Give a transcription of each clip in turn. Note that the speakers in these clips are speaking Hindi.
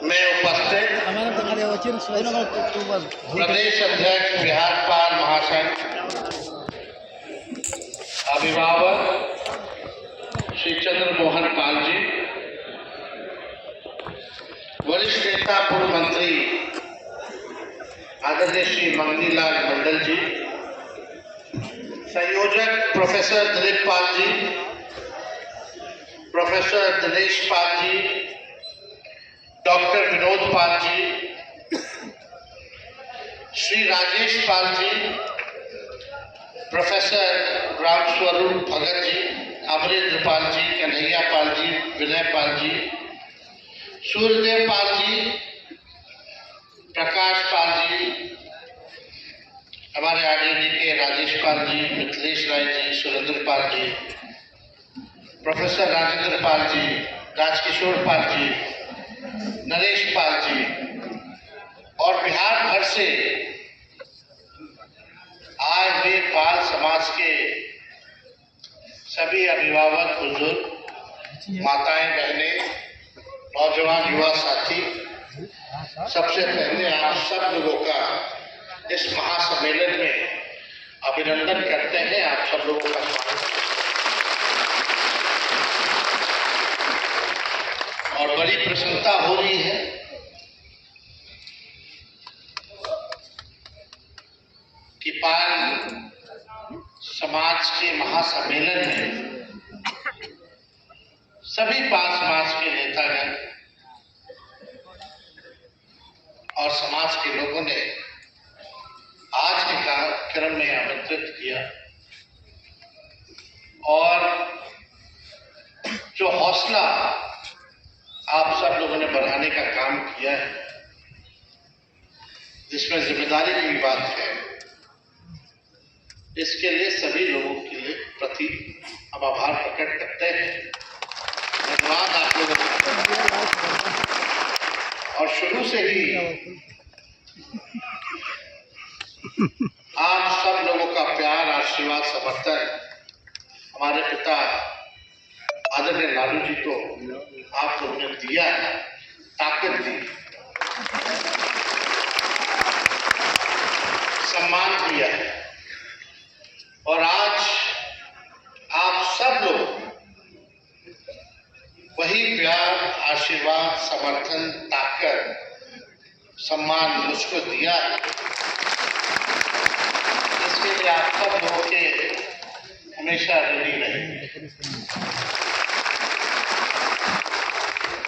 में उपस्थित प्रदेश अध्यक्ष बिहार पाल महासंघ, अभिभावक श्री चंद्र मोहन पाल जी, वरिष्ठ नेता पूर्व मंत्री आदरणीय श्री मंगनीलाल मंडल जी, संयोजक professor Dilip Pal ji, professor Dinesh Pal ji, doctor Vinod Pal ji, Shri Rajesh Pal ji, professor Ramswaroop Bhagat ji, Amarendra Pal ji, Kanhaiya Pal ji, विनय पाल जी, सूर्यदेव पाल जी, प्रकाश पाल जी, हमारे आगे के राजेश पाल जी, मिथिलेश राय जी, सुरेंद्र पाल जी, प्रोफेसर राजेंद्र पाल जी, राजकिशोर पाल जी, नरेश पाल जी और बिहार भर से आए हुए पाल समाज के सभी अभिभावक, बुजुर्ग, माताएं, बहनें, नौजवान, युवा साथी, सबसे पहले आप सब लोगों का इस महासम्मेलन में अभिनंदन करते हैं। आप सब लोगों का स्वागत और बड़ी प्रसन्नता हो रही है कि पाल समाज के महासम्मेलन में सभी पाल समाज के नेतागण और समाज के लोगों ने आज के कार्यक्रम में आमंत्रित किया और जो हौसला आप सब लोगों ने बढ़ाने का काम किया है, जिसमें जिम्मेदारी की बात है, इसके लिए सभी लोगों के लिए प्रति हम आभार प्रकट करते हैं। धन्यवाद आप लोगों का। और शुरू से ही आप सब लोगों का प्यार, आशीर्वाद, समर्थन हमारे पिता आदरणीय लालू जी को आप लोगों ने दिया है, ताकत दी, सम्मान दिया है और आज आप सब लोग वही प्यार, आशीर्वाद, समर्थन, ताकत, सम्मान मुझको दिया है। इसके लिए आप सब लोगों के हमेशा ऋणी रहेंगे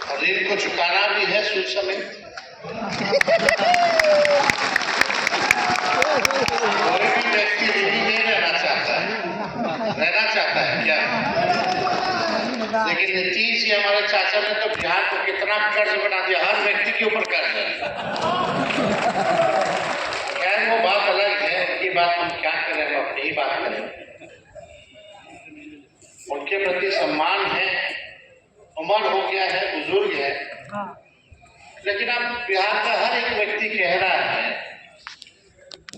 और ऋण को चुकाना भी है सूद समेत। कोई भी व्यक्ति ऋणी नहीं रहना चाहता है क्या? लेकिन नीतीश जी हमारे चाचा ने तो बिहार को कितना कर्ज बना दिया, हर व्यक्ति के ऊपर कर्ज है। खैर वो बात अलग है, उनकी बात हम क्या करें, हम अपनी ही बात करें। उनके प्रति सम्मान है, उम्र हो गया है, बुजुर्ग है, लेकिन अब बिहार का हर एक व्यक्ति कह रहा है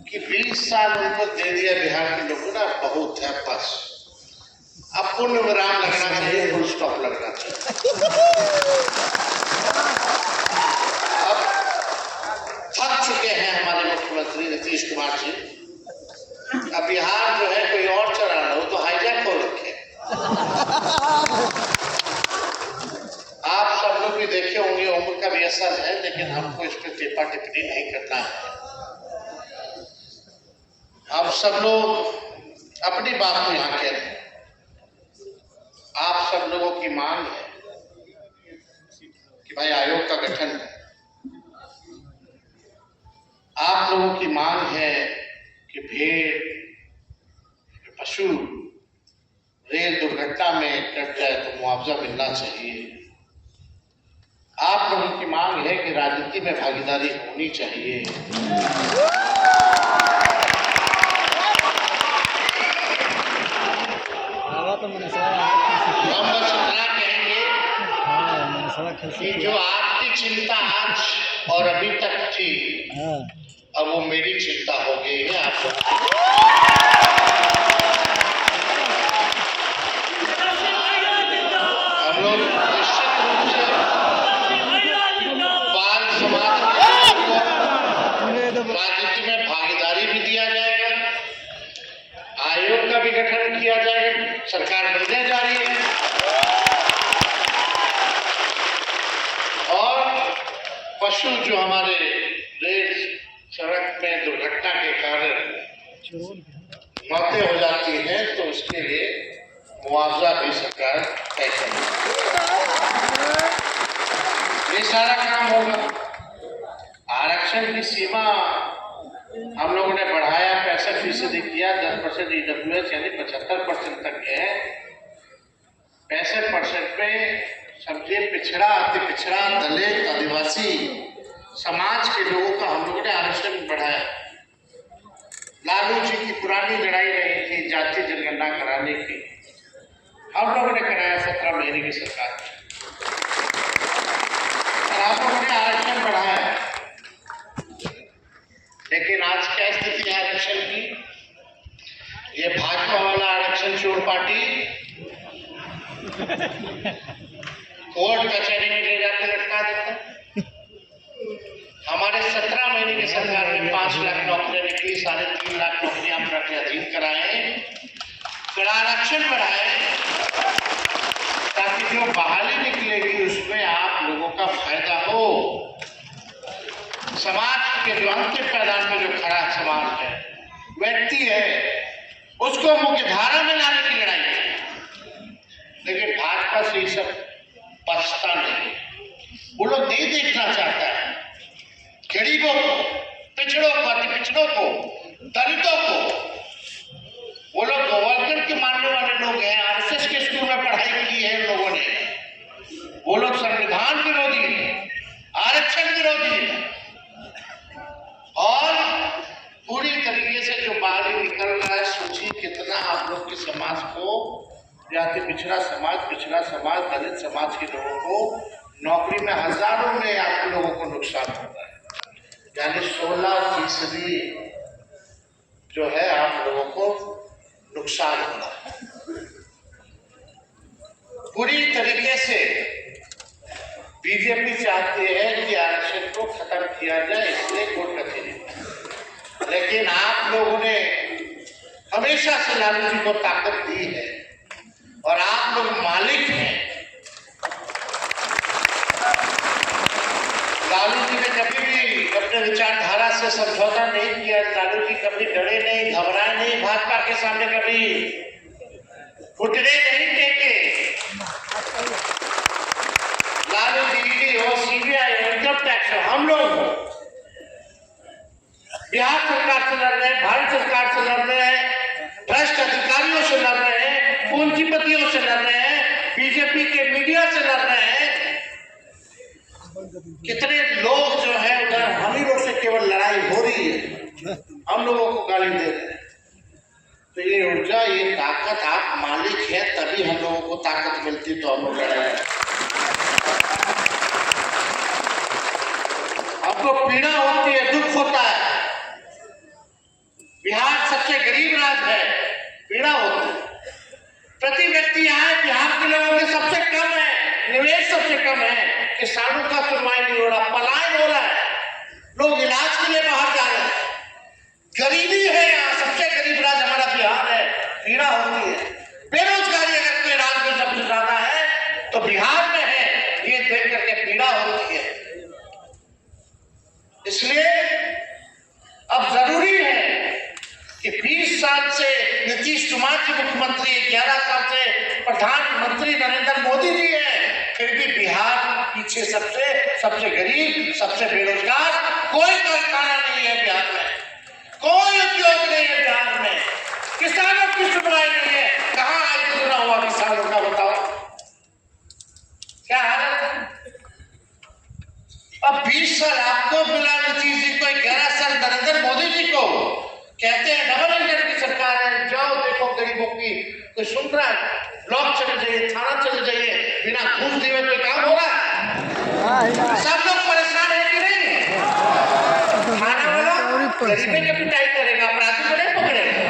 कि 20 साल उनको दे दिया बिहार के लोगों ने, बहुत है, बस अब पूर्ण विराम लगना चाहिए, फुल स्टॉप लगना चाहिए। अब थक चुके हैं हमारे मुख्यमंत्री नीतीश कुमार जी। अब बिहार जो है कोई और चला रहा हो तो हाईजैक हो रखे। आप सब लोग भी देखे होंगे, उम्र का भी असर है, लेकिन हमको इस पर टिप्पा टिप्पणी नहीं करना है। हम सब लोग अपनी बात को यहाँ कह रहे हैं। आप सब लोगों की मांग है कि भाई आयोग का गठन है। आप लोगों की मांग है कि भेड़, पशु रेल दुर्घटना में कट जाए तो मुआवजा मिलना चाहिए। आप लोगों की मांग है कि राजनीति में भागीदारी होनी चाहिए। हम बस इतना कहेंगे कि जो आपकी चिंता आज और अभी तक थी, अब वो मेरी चिंता हो गई है। आप हम लोग निश्चित रूप से पशु जो हमारे रेल सड़क में दुर्घटना के कारण मौतें हो जाती हैं तो उसके लिए मुआवजा भी सरकार तय करेगी। ये सारा काम होगा। आरक्षण की सीमा हम लोगों ने बढ़ाया, 65% किया, 10% EWS यानी 75% तक है। 65% में समझिए पिछड़ा, अति पिछड़ा, दलित, आदिवासी समाज के लोगों का हम लोगों ने आरक्षण बढ़ाया। लालू जी की पुरानी लड़ाई रही थी जातीय जनगणना कराने की, हम लोगों ने कराया 17 महीने की सरकार और आप लोगों ने आरक्षण बढ़ाया। लेकिन आज क्या स्थिति है आरक्षण की? ये भाजपा वाला आरक्षण चोर पार्टी कोर्ट कचहरी में ले जाकर लटका देता। हमारे 17 महीने की सरकार में 5 लाख नौकरियां निकली, 3.5 लाख नौकरियां हम अपने अधीन कराए, फिर आरक्षण बढ़ाए ताकि जो बहाली निकलेगी उसमें आप लोगों का फायदा हो। समाज के जो अंतिम पैदान में जो खड़ा समाज है, व्यक्ति है, उसको मुख्य धारा में लाने की लड़ाई है। लेकिन भाजपा से ये सब पछता नहीं, वो लोग नहीं देखना चाहता है गरीबों को, पिछड़ों को, अति पिछड़ों को, दलितों को। वो लोग गोवर्धन के मानने वाले लोग हैं, RSS के स्कूल में पढ़ाई की है इन लोगों ने। वो लोग संविधान विरोधी, आरक्षण विरोधी और पूरी तरीके से जो बाहर निकल रहा है। सोचिए कितना आप लोग के समाज को, जाति पिछड़ा समाज, दलित समाज के लोगों को नौकरी में हजारों में आप लोगों को नुकसान होता है। यानी 16% जो है आप लोगों को नुकसान होता है। पूरी तरीके से बीजेपी चाहती है कि आरक्षण को खत्म किया जाए, इसलिए कोर्ट कचहरी। लेकिन आप लोगों ने हमेशा से लालू जी को ताकत दी है और आप लोग मालिक हैं। लालू जी ने कभी भी अपने विचारधारा से समझौता नहीं किया। लालू जी कभी डरे नहीं, घबराए नहीं, भाजपा के सामने कभी घुटने नहीं टेके। लालू जी की हो, CBI हो, इनकम टैक्स हो, हम लोग हो, बिहार सरकार से लड़ रहे हैं, भारत सरकार से लड़ रहे हैं, भ्रष्ट अधिकारियों से लड़ रहे हैं, पूंजीपतियों से लड़ रहे हैं, बीजेपी के मीडिया से लड़ रहे हैं। कितने लोग जो है उधर हम ही लोग से केवल लड़ाई हो रही है, हम लोगों को गाली दे रहे हैं। तो ये ऊर्जा, ये ताकत, आप मालिक हैं तभी हम लोगों को ताकत मिलती, तो हम लोग लड़ाई। आपको पीड़ा होती है, दुख होता है। बिहार सबसे गरीब राज्य है, पीड़ा होती है। प्रति व्यक्ति आए बिहार के लोगों के सबसे कम है, निवेश सबसे कम है, किसानों का सुनवाई नहीं हो रहा, पलायन हो रहा है, लोग इलाज के लिए बाहर जा रहे हैं, गरीबी है। यहाँ सबसे गरीब राज्य हमारा बिहार है, पीड़ा होती है। बेरोजगारी अगर कोई राज्य में सबसे ज्यादा है तो बिहार में है, ये देख करके पीड़ा होती है। इसलिए अब जरूरी है कि 20 साल से नीतीश कुमार जी मुख्यमंत्री, 11 साल से प्रधानमंत्री नरेंद्र मोदी जी है, फिर भी बिहार पीछे सबसे गरीब, सबसे बेरोजगार। कोई कारखाना नहीं है बिहार में, कोई उद्योग नहीं है बिहार में, किसानों की सुनवाई नहीं है। कहाँ आज गुजरा हुआ किसानों का बताओ क्या हालत है? अब 20 साल आपको मिला नीतीश जी को, 11 साल नरेंद्र मोदी जी को। कहते हैं डबल इंजन की सरकार है, जाओ देखो गरीबों की, कोई सुन रहा है? ब्लॉक चले जाइए, थाना चले जाइए, बिना घूस दिए कोई काम हो रहा है? सब लोग परेशान है कि नहीं? थाना वाला गरीबी की पिटाई करेगा, अपराधी को नहीं पकड़ेगा,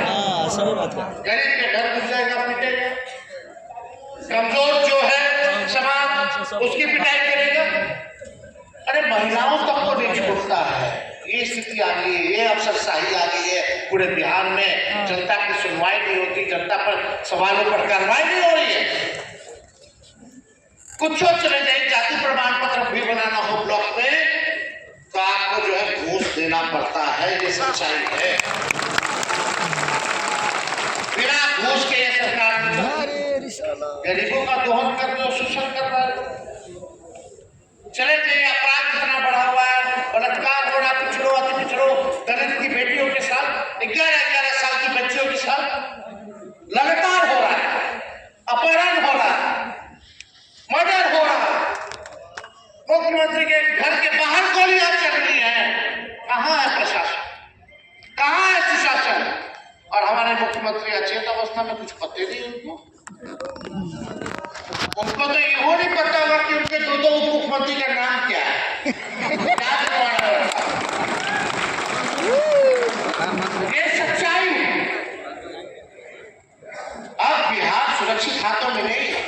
गरीब के घर घुस जाएगा, पिटेगा। कमजोर जो है समाज, उसकी पिटाई करेगा। अरे महिलाओं तक को नहीं छोड़ता है। ये स्थिति आ गई है, ये अफसरशाही आ गई है पूरे बिहार में। जनता की सुनवाई नहीं होती, जनता पर सवालों पर कार्रवाई नहीं हो रही है। कुछ चले जाए, जाति प्रमाण पत्र भी बनाना हो ब्लॉक में गरीबों का दोहन कर दो, शोषण कर रहा है। चले जाइए, अपराध इतना बढ़ा हुआ है, बलात्कार हो रहा, पिछड़ो अति पिछड़ो दलित की बेटियों के साथ, 11-11 साल की बच्चियों के साथ लगातार हो रहा है, अपहरण हो रहा है, मर्डर हो रहा है, मुख्यमंत्री के घर के बाहर गोलियां चल रही हैं। कहां है प्रशासन, कहां है सुशासन? और हमारे मुख्यमंत्री अचेत अवस्था में, कुछ पते नहीं उनको तो ये नहीं पता होगा कि उनके दो उप मुख्यमंत्री का नाम क्या है। ये सच्चाई है। अब बिहार सुरक्षित हाथों में नहीं है।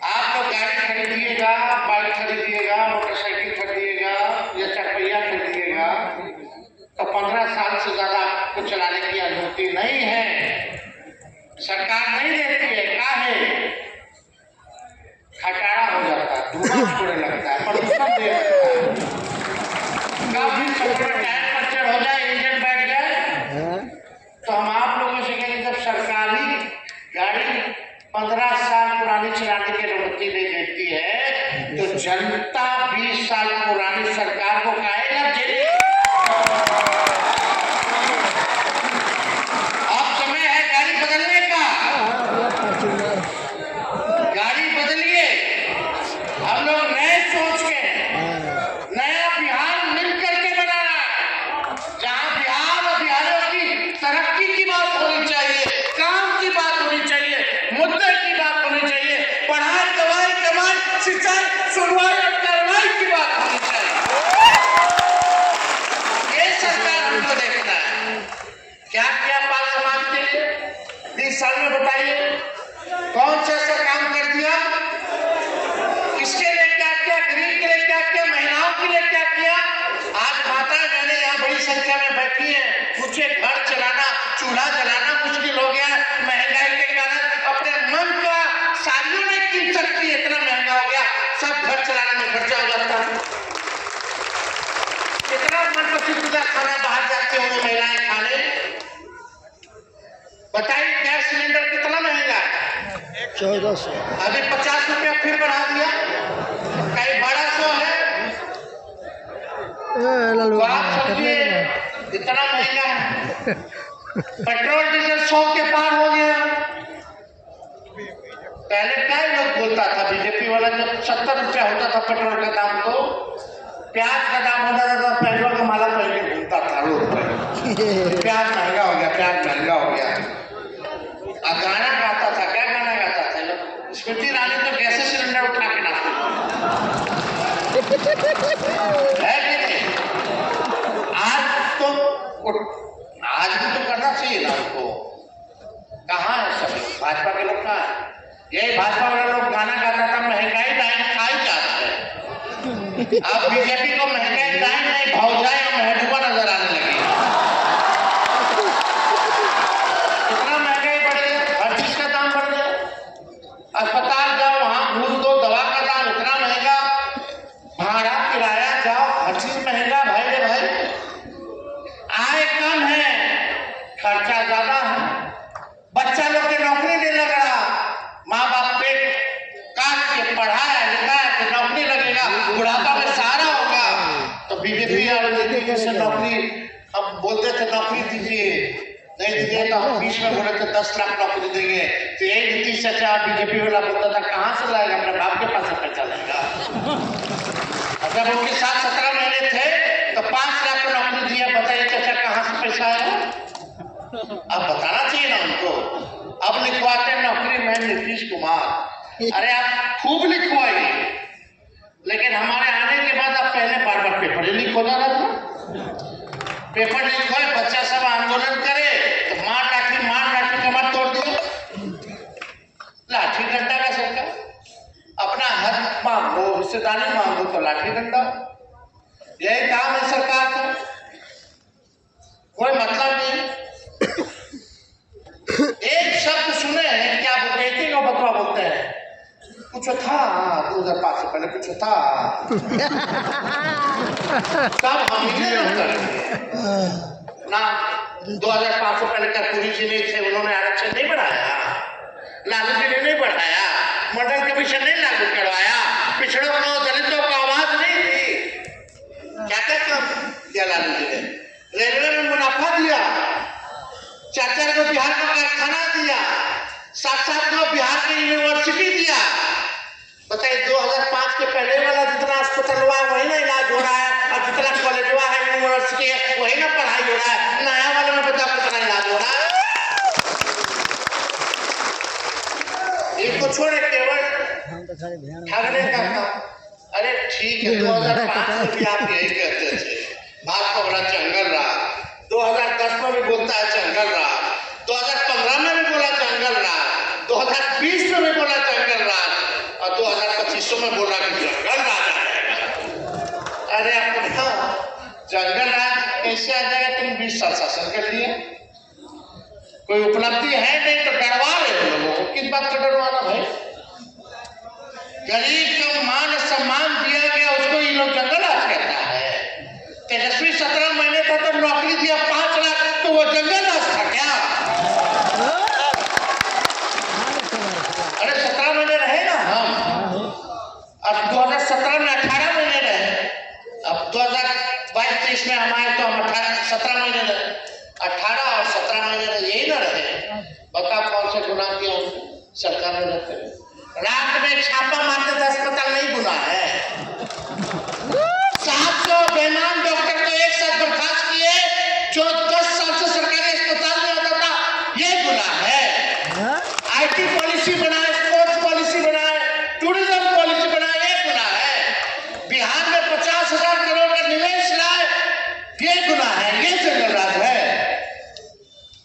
आप लोग गाड़ी खरीदिएगा, बाइक खरीदिएगा, मोटरसाइकिल खरीदिएगा या चरपहिया खरीदिएगा तो 15 साल से ज्यादा आपको चलाने की अनुमति नहीं है, सरकार नहीं देती है। क्या है, खटारा हो जाता है, धुआं छोड़ने लगता है, प्रदूषण दे लगता है। कभी टायर पंचर हो जाए, इंजन बैठ जाए तो हम आप लोगों से कहेंगे, जब सरकारी गाड़ी 15 साल पुरानी चलाने की अनुमति नहीं देती है तो जनता 20 साल पुरानी सरकार को काहेगा जेल। अब समय है गाड़ी बदलने का, गाड़ी बदलिए। हम लोग नए सोच के नया बिहार मिलकर के बनाना, जहां बिहार और बिहारियों की तरक्की की बात होनी चाहिए, काम की बात होनी चाहिए, मुद्दे की बात होनी चाहिए, पढ़ाई दवाई कमाई सिंचाई सुनवाई और कार्रवाई की बात होनी चाहिए। ये सरकार हमको देखना है। क्या किया पाल समाज के लिए 20 साल में, बताइए कौन सा ऐसा काम कर दिया? किसके लिए क्या किया? गरीब के लिए क्या किया? महिलाओं के लिए क्या किया? आज माताएं बहनें यहाँ बड़ी संख्या में बैठी हैं, मुझे घर चलाना, चूल्हा जलाना मुश्किल हो गया है महंगाई के कारण। अपने मन का साड़ियों नहीं कीन सकती, इतना महंगा हो गया, सब घर चलाने में खर्चा हो जाता है। इतना मन पसंदीदा खाना बाहर जाते हुए महिलाएं खाने, बताइए गैस सिलेंडर कितना महंगा है? 1400। अभी 50 रुपया फिर बढ़ा दिया, कहीं 1200 है। तो आप सोचिए इतना महंगा है। पेट्रोल डीजल 100 के पार हो गया। पहले क्या लोग बोलता था बीजेपी वाला, जब 70 रुपया होता था पेट्रोल का दाम तो प्याज का दाम होता था, तो पेट्रोल का माला पहन के घूमता था रोड पर। प्याज महंगा हो गया, प्याज महंगा हो गया। गाना गाता था, क्या गाना गाता था? स्मृति ईरानी तो गैस सिलेंडर उठा के नाचती है कि नहीं? आज भी तो करना चाहिए ना उनको। कहाँ है सब लोग? भाजपा के लोग कहाँ है? यही भाजपा वाले लोग गाना गाता था, महंगाई दाइन खाई जाता है। अब बीजेपी को महंगाई दाइन नहीं, भौजाई और महबूबा नजर आने लगी। कितना महंगाई बढ़ गया, हर चीज का दाम बढ़ गया। अस्पताल जाओ, वहां घूस दो, दवा का दाम इतना महंगा, भाड़ा किराया जाओ, हर चीज महंगा। भाई रे भाई, आय कम है, खर्चा ज्यादा है, बच्चा लोग की नौकरी नहीं लग रहा, माँ बाप पेट काट के पढ़ाया लिखाया कि नौकरी लगेगा, बुढ़ापा में सहारा होगा। तो बीजेपी और से नौकरी, हम बोलते थे नौकरी दीजिए, नहीं दीजिए तो हम बीच में बोले थे 10 लाख नौकरी देंगे। तो यही नीतीश चाचा बीजेपी वाला बोलता था, कहाँ से लाएगा, अपने बाप के पास से पैसा लाएगा। जब उनके साथ 17 महीने थे तो 5 लाख की नौकरी दिया, बताइए चाचा कहाँ से पैसा आया? अब बताना चाहिए ना उनको। अब लिखवाते नौकरी में नीतीश कुमार। अरे आप खूब लिखवाइए, लेकिन हमारे आने के बाद आप पहले बार पेपर ही लीक हो जा रहा था। पेपर लीक हो, बच्चा सब आंदोलन करे तो मार लाठी कमर तोड़ दिया, लाठी डंडा का सरकार। अपना हक मांगो, हिस्सेदारी मांगो तो लाठी डंडा। यही काम है सरकार का, कोई मतलब नहीं। एक शब्द सुने हैं क्या बोलते हैं, बतवा बोलते हैं, कुछ था 2005 से पहले, कुछ था तब हम ही ना 2005 से पहले कर्पूरी जी नहीं थे, उन्होंने आरक्षण नहीं बढ़ाया। लालू जी ने नहीं बढ़ाया, मॉडल कमीशन नहीं लागू करवाया, पिछड़ों को दलितों को आवाज नहीं दी। क्या क्या काम किया लालू जी ने? रेलवे में मुनाफा दिया, 4-4 को बिहार को कारखाना दिया, 7-7 को बिहार की यूनिवर्सिटी दिया। बताइए 2005 के पहले वाला जितना अस्पताल हुआ है वही ना इलाज हो रहा है, और जितना कॉलेज हुआ है यूनिवर्सिटी है वही ना पढ़ाई हो रहा है। नया वाले में बताओ कितना इलाज हो रहा है? इसको छोड़े केवल ठगने का काम। अरे ठीक है, 2005 में भी आप यही कहते थे भाजपा बड़ा जंगल रहा, 2010 में भी बोलता है जंगल रहा, 2015 में भी बोला जंगल रहा, 2020 में भी बोला जंगल रहा, और 2025 में बोला कि जंगल राज आ जाएगा। अरे अपना जंगल राज कैसे आ जाएगा? तुम 20 साल शासन कर लिए, कोई उपलब्धि है नहीं तो डरवा रहे लोगों को। किस बात का डरवाना भाई? गरीब को मान सम्मान दिया गया, उसको ये लोग जंगल राज कहता है। तेजस्वी 17 महीने था तब नौकरी दिया 5 लाख, तो वो जंगल राज था क्या? अरे 17 महीने रहे ना हम, अब 2017 में 18 महीने रहे, अब 2022-23 में हम आए तो हम 17 महीने रहे, 18 और 17 महीने रहे, यही ना रहे। बता कौन से गुना किया सरकार ने रखे? रात में छापा मारते तो अस्पताल नहीं गुना है। 700 बेईमान डॉक्टर को एक साथ बर्खास्त किए, जो 10 साल से सरकारी अस्पताल में होता था, ये गुना है। IT पॉलिसी बनाए, स्पोर्ट्स पॉलिसी बनाए, टूरिज्म पॉलिसी बनाए, ये गुना है। बिहार में 50,000 करोड़ का निवेश लाए, ये गुना है, ये जंगल राज है।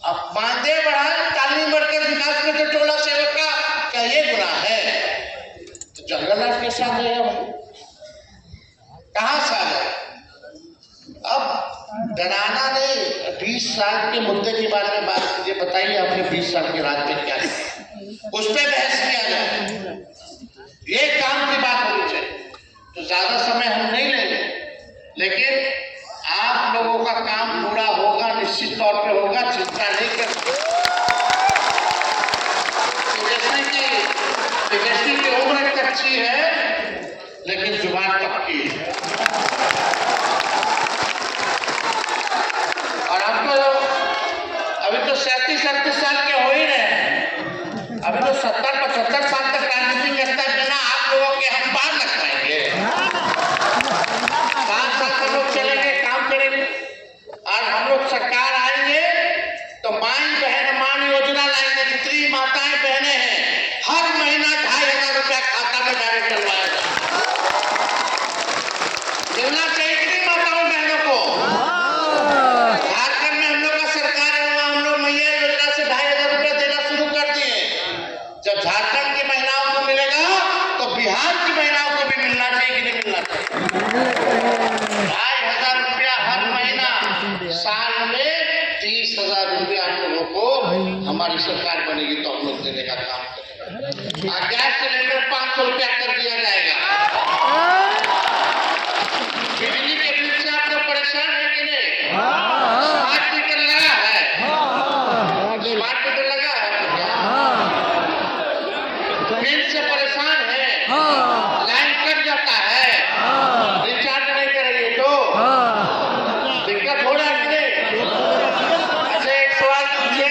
अब मानदेय बढ़ाए, तालीम बढ़कर विकास में जो टोला सेवक का, क्या ये गुना है? तो जंगल राज कैसे आ जाएगा भाई? कहां से आ जाएगा? अब डराना नहीं, 20 साल के मुद्दे के बारे में बात कीजिए। बताइए आपने 20 साल के राज में क्या किया, उस पर बहस किया जाए, ये काम की बात होनी चाहिए। तो ज्यादा समय हम नहीं लेंगे, लेकिन आप लोगों का काम पूरा होगा, निश्चित तौर पे होगा, चिंता नहीं करते। तेजस्वी की उम्र कच्ची है, लेकिन जुबान पक्की है। और हमको अभी तो 37-38 साल के हो ही रहे हैं, अभी तो 70-75 साल तक राजनीति करता है बिना आप लोगों के हम पार लग पाएंगे। 5 साल हम लोग चलेंगे, काम करेंगे, और हम लोग सरकार आएंगे तो माई बहन मान योजना लाएंगे। जितनी माताएं बहनें हैं, हर महीना 2,500 रुपया खाता में डायरेक्ट डलवाया जाए। मिलना चाहिए कि नहीं माताओं बहनों को? झारखंड में हम लोग का सरकार है, वहां हम लोग मैया योजना से 2,500 रुपया देना शुरू कर दिए। जब झारखंड की महिलाओं को मिलेगा तो बिहार की महिलाओं को भी मिलना चाहिए कि नहीं मिलना चाहिए? 2,500 रुपया हर महीना, साल में 30,000 रुपया हम लोगों को, हमारी सरकार बनेगी तो हम लोग देने का काम करेंगे। गैस सिलेंडर 500 रुपया कर दिया जाएगा। बिजली के बिल से आप लोग परेशान है कि नहीं? स्मार्ट मीटर लगा है? स्मार्ट मीटर लगा है? बिल से परेशान है? लाइन कट जाता है, रिचार्ज नहीं करेंगे तो दिक्कत हो रहा है कि नहीं? अच्छा एक सवाल पूछिए,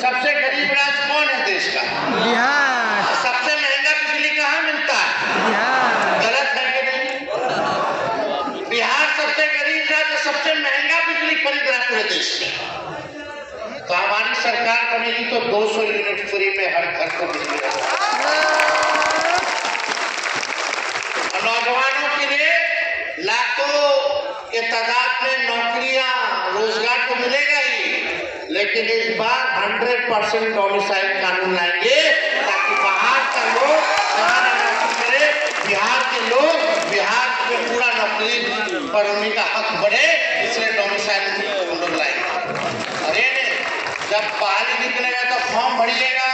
सबसे गरीब राज्य कौन है देश का? बिहार। सबसे महंगा बिजली कहाँ मिलता है? बिहार। गलत है कि नहीं? बिहार सबसे गरीब राज्य, सबसे महंगा बिजली खरीद रहा है पूरे देश में। तो हमारी सरकार बनेगी तो 200 यूनिट फ्री में हर घर को बिजली रहेगी। नौजवानों के लिए लाखों के तादाद में नौकरियां, रोजगार तो मिलेगा ही, लेकिन इस बार 100% डोमिसाइल कानून लाएंगे ताकि बाहर का लोग नौकरी करे, बिहार के लोग बिहार में पूरा नौकरी पर उन्हीं का हक बढ़े, इसलिए डोमिसाइल हम लोग लाएंगे। अरे जब बाहर निकलेगा तो फॉर्म भरिएगा,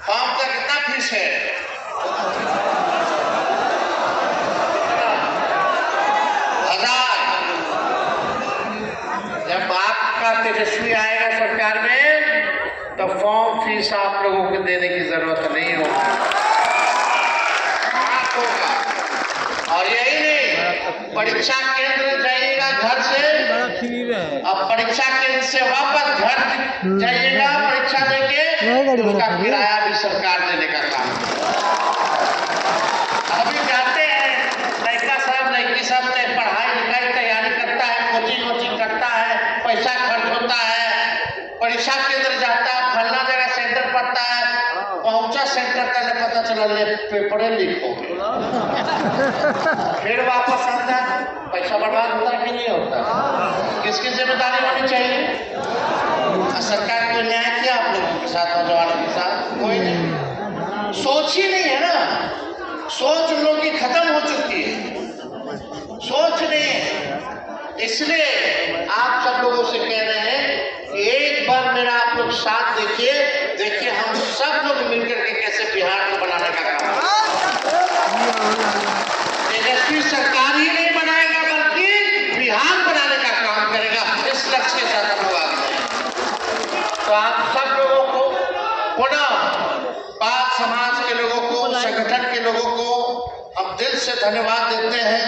फॉर्म का कितना फीस है? 1,000। जब आपका तेजस्वी आएगा सरकार में तो फॉर्म फीस आप लोगों को देने की जरूरत नहीं होगी, और यही नहीं, परीक्षा केंद्र जाइएगा घर से, अब परीक्षा केंद्र से वापस घर जाइएगा परीक्षा देके, उसका किराया भी सरकार देने का काम। अभी जाते हैं लड़का साहब लड़की साहब ने पढ़ाई लिखाई तैयारी करता है, कोचिंग वोचिंग करता है, पैसा खर्च होता है, परीक्षा केंद्र जाता है, फलना जगह सेंटर पड़ता है, पहुंचा सेंटर का पता चला ले पेपर लीक हो गया, फिर वापस आता है, पैसा बर्बाद होता है कि नहीं होता? किसकी जिम्मेदारी होनी चाहिए? सरकार को न्याय किया आप लोगों के साथ, नौजवानों के साथ? कोई नहीं, सोच ही नहीं है ना, सोच उन लोगों की खत्म हो चुकी है, सोच नहीं है। इसलिए आप सब लोगों से कह रहे हैं कि एक बार मेरा आप लोग साथ देखिए हम सब लोग मिलकर के कैसे बिहार को बनाने का काम। तेजस्वी सरकार ही नहीं बनाएगा बल्कि बिहार बनाने का काम करेगा, इस लक्ष्य के साथ हम लोग आगे हैं। तो आप सब लोगों को पुनः पाल समाज के लोगों को, संगठन के लोगों को हम दिल से धन्यवाद देते हैं।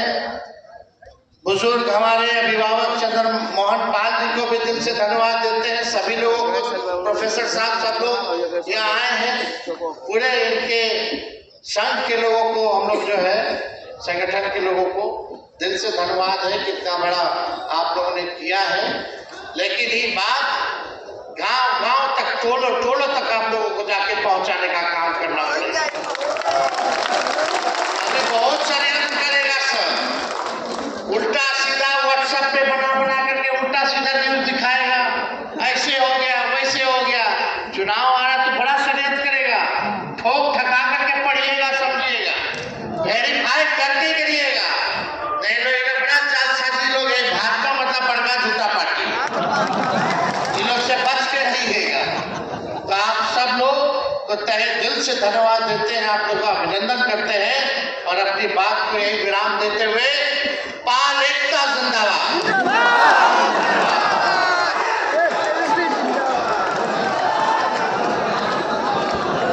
बुजुर्ग हमारे अभिभावक चंद्र मोहन पाल जी को भी दिल से धन्यवाद देते हैं। सभी लोगों को, प्रोफेसर साहब सब लोग यहाँ आए हैं, पूरे इनके संघ के लोगों को, हम लोग जो है संगठन के लोगों को दिल से धन्यवाद है कि इतना बड़ा आप लोगों ने किया है। लेकिन ये बात गांव-गांव तक, टोलों तक आप लोगों को जाके पहुंचाने का काम करना पड़ेगा। हमें बहुत षड्यंत्र करेगा सर, उल्टा सीधा व्हाट्सएप पे बना करके उल्टा सीधा न्यूज दिखाएगा, ऐसे हो गया वैसे हो गया। चुनाव आ रहा तो बड़ा षड्यंत्र करेगा, ठोक ठका करके पढ़िएगा, समझिएगा, वेरीफाई करके करिएगा, नहीं तो ये बड़ा जालसाजी लोग हैं। भाजपा मतलब बड़का झूठा पार्टी, इन लोग से बच के रहिएगा। तो आप सब लोग को तहे दिल से धन्यवाद देते हैं, आप लोग का अभिनंदन करते हैं और अपनी बात को यही विराम देते हुए पाल एकता जिंदाबाद।